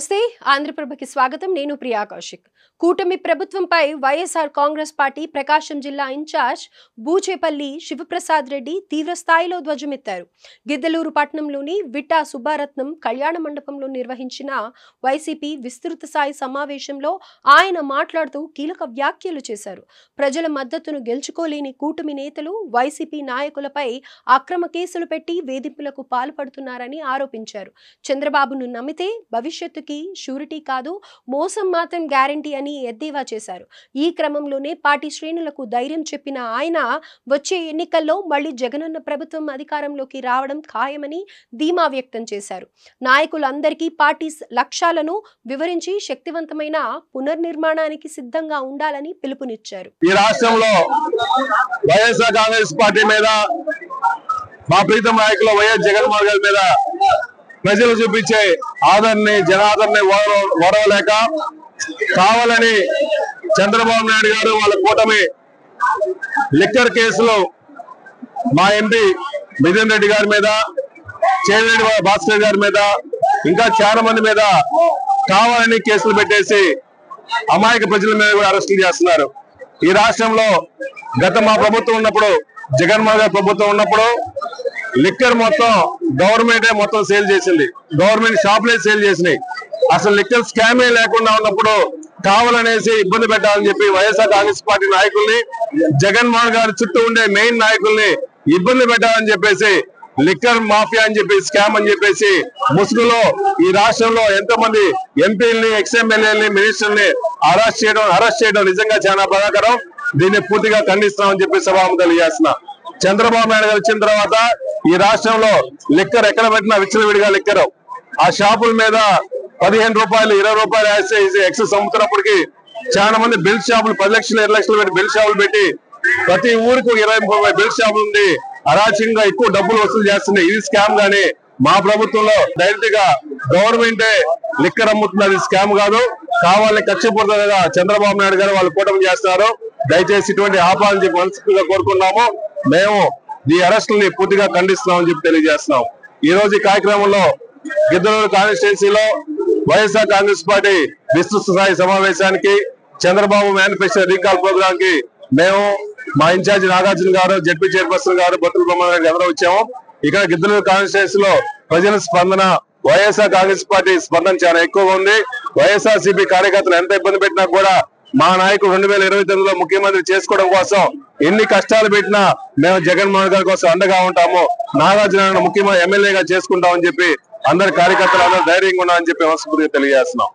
నమస్తే ఆంధ్రప్రభకి స్వాగతం నేను ప్రియా కౌశిక్ కూటమి ప్రభుత్వంపై వైఎస్ఆర్ కాంగ్రెస్ పార్టీ ప్రకాశం జిల్లా ఇన్ఛార్జ్ బూచేపల్లి శివప్రసాద్ రెడ్డి తీవ్ర స్థాయిలో ధ్వజమెత్తారు. గిద్దలూరు పట్టణంలోని విట్టా సుబ్బారత్నం కళ్యాణ మండపంలో నిర్వహించిన వైసీపీ విస్తృత స్థాయి సమావేశంలో ఆయన మాట్లాడుతూ కీలక వ్యాఖ్యలు చేశారు. ప్రజల మద్దతును గెలుచుకోలేని కూటమి నేతలు వైసీపీ నాయకులపై అక్రమ కేసులు పెట్టి వేధింపులకు పాల్పడుతున్నారని ఆరోపించారు. చంద్రబాబును నమ్మితే భవిష్యత్తుకి షూరిటీ కాదు, మోసం మాత్రం గ్యారంటీ అని ఎద్దేవా చేశారు. ఈ క్రమంలోనే పార్టీ శ్రేణులకు ధైర్యం చెప్పిన ఆయన వచ్చే ఎన్నికల్లో మళ్లీ జగనన్న ప్రభుత్వం అధికారంలోకి రావడం ఖాయమని ధీమా వ్యక్తం చేశారు. నాయకులందరికీ పార్టీ లక్ష్యాలను వివరించి శక్తివంతమైన పునర్నిర్మాణానికి సిద్ధంగా ఉండాలని పిలుపునిచ్చారు. ఈ రాష్ట్రంలో వైఎస్ఆర్ కాంగ్రెస్ పార్టీ మీద మా ప్రీతం నాయకులు వైఎస్ జగన్మోహన్ గారి మీద ప్రజలు చూపించే ఆదరణని జనాదరణని ఓడవలేక కావాలని చంద్రబాబు నాయుడు గారు వాళ్ళ కూటమి లిక్కర్ కేసులో మా ఎంపీ మిథున్ రెడ్డి గారి మీద, చేవిరెడ్డి భాస్కర్ గారి మీద, ఇంకా చాలా మంది మీద కావాలని కేసులు పెట్టేసి అమాయక ప్రజల మీద కూడా అరెస్టులు చేస్తున్నారు. ఈ రాష్ట్రంలో గత మా ప్రభుత్వం ఉన్నప్పుడు, జగన్మోహన్ గారి ప్రభుత్వం ఉన్నప్పుడు లిక్కర్ మొత్తం గవర్నమెంటే మొత్తం సేల్ చేసింది. గవర్నమెంట్ షాపులే సేల్ చేసినాయి. అసలు లిక్కర్ స్కామే లేకుండా ఉన్నప్పుడు కావాలనేసి ఇబ్బంది పెట్టాలని చెప్పి వైఎస్ఆర్ కాంగ్రెస్ పార్టీ నాయకుల్ని, జగన్మోహన్ గారి చుట్టూ ఉండే మెయిన్ నాయకుల్ని ఇబ్బంది పెట్టాలని చెప్పేసి లిక్కర్ మాఫియా అని చెప్పి స్కామ్ అని చెప్పేసి ముసుగులో ఈ రాష్ట్రంలో ఎంతో మంది ఎంపీలని, ఎక్స్ఎమ్మెల్యేలని, మినిస్టర్ని అరెస్ట్ చేయడం నిజంగా చాలా బాధాకరం. దీన్ని పూర్తిగా ఖండిస్తున్నామని చెప్పి సభాముఖంగా తెలియజేస్తున్నా. చంద్రబాబు నాయుడు గారు వచ్చిన తర్వాత ఈ రాష్ట్రంలో లిక్కర్ ఎక్కడ పెట్టినా విచ్చలవిడిగా లిక్కర్, ఆ షాపుల మీద 15 రూపాయలు 20 రూపాయలు వేస్తే ఎక్సెస్ అమ్ముతున్నప్పటికీ చాలా మంది బిల్ షాపులు 10 లక్షలు 20 లక్షలు పెట్టి బిల్ షాపులు పెట్టి ప్రతి ఊరికి 20-30 బిల్ షాపులు ఉంది. అరాచకంగా ఎక్కువ డబ్బులు వసూలు చేస్తుంది. ఇది స్కామ్. గానీ మా ప్రభుత్వంలో డైరెక్ట్ గా గవర్నమెంటే లిక్కర్ అమ్ముతుంది, అది స్కామ్ కాదు. కావాలని కక్షపూరితంగా చంద్రబాబు నాయుడు గారు వాళ్ళు కూటమి చేస్తున్నారు. దయచేసి ఇటువంటి ఆపాలని చెప్పి మనస్ఫూర్తిగా కోరుకున్నాము. మేము ఈ అరెస్టుల్ని పూర్తిగా ఖండిస్తున్నామని చెప్పి తెలియజేస్తున్నాం. ఈ రోజు ఈ కార్యక్రమంలో గిద్దలూరు కాన్స్టిట్యున్సీలో వైఎస్ఆర్ కాంగ్రెస్ పార్టీ విస్తృత స్థాయి సమావేశానికి, చంద్రబాబు మేనిఫెస్టో రీకాల్ ప్రోగ్రామ్ కి మేము, మా ఇన్ఛార్జి నాగార్జున గారు, జడ్పీ చైర్పర్సన్ గారు, బొత్తుల బ్రహ్మాండ గారు అందరూ వచ్చాము. ఇక్కడ గిద్దలూరు కాన్స్టిట్యున్సీలో ప్రజల స్పందన, వైఎస్ఆర్ కాంగ్రెస్ పార్టీ స్పందన చాలా ఎక్కువగా ఉంది. వైఎస్ఆర్ సిపి కార్యకర్తలు ఎంత ఇబ్బంది పెట్టినా కూడా మా నాయకుడు 2029లో ముఖ్యమంత్రి చేసుకోవడం కోసం ఎన్ని కష్టాలు పెట్టినా మేము జగన్మోహన్ గారి కోసం అండగా ఉంటాము. నాగార్జున ముఖ్యమంత్రి ఎమ్మెల్యేగా చేసుకుంటామని చెప్పి అందరి కార్యకర్తలు అందరూ ధైర్యంగా ఉన్నామని చెప్పి మనస్ఫూర్తిగా తెలియజేస్తున్నాం.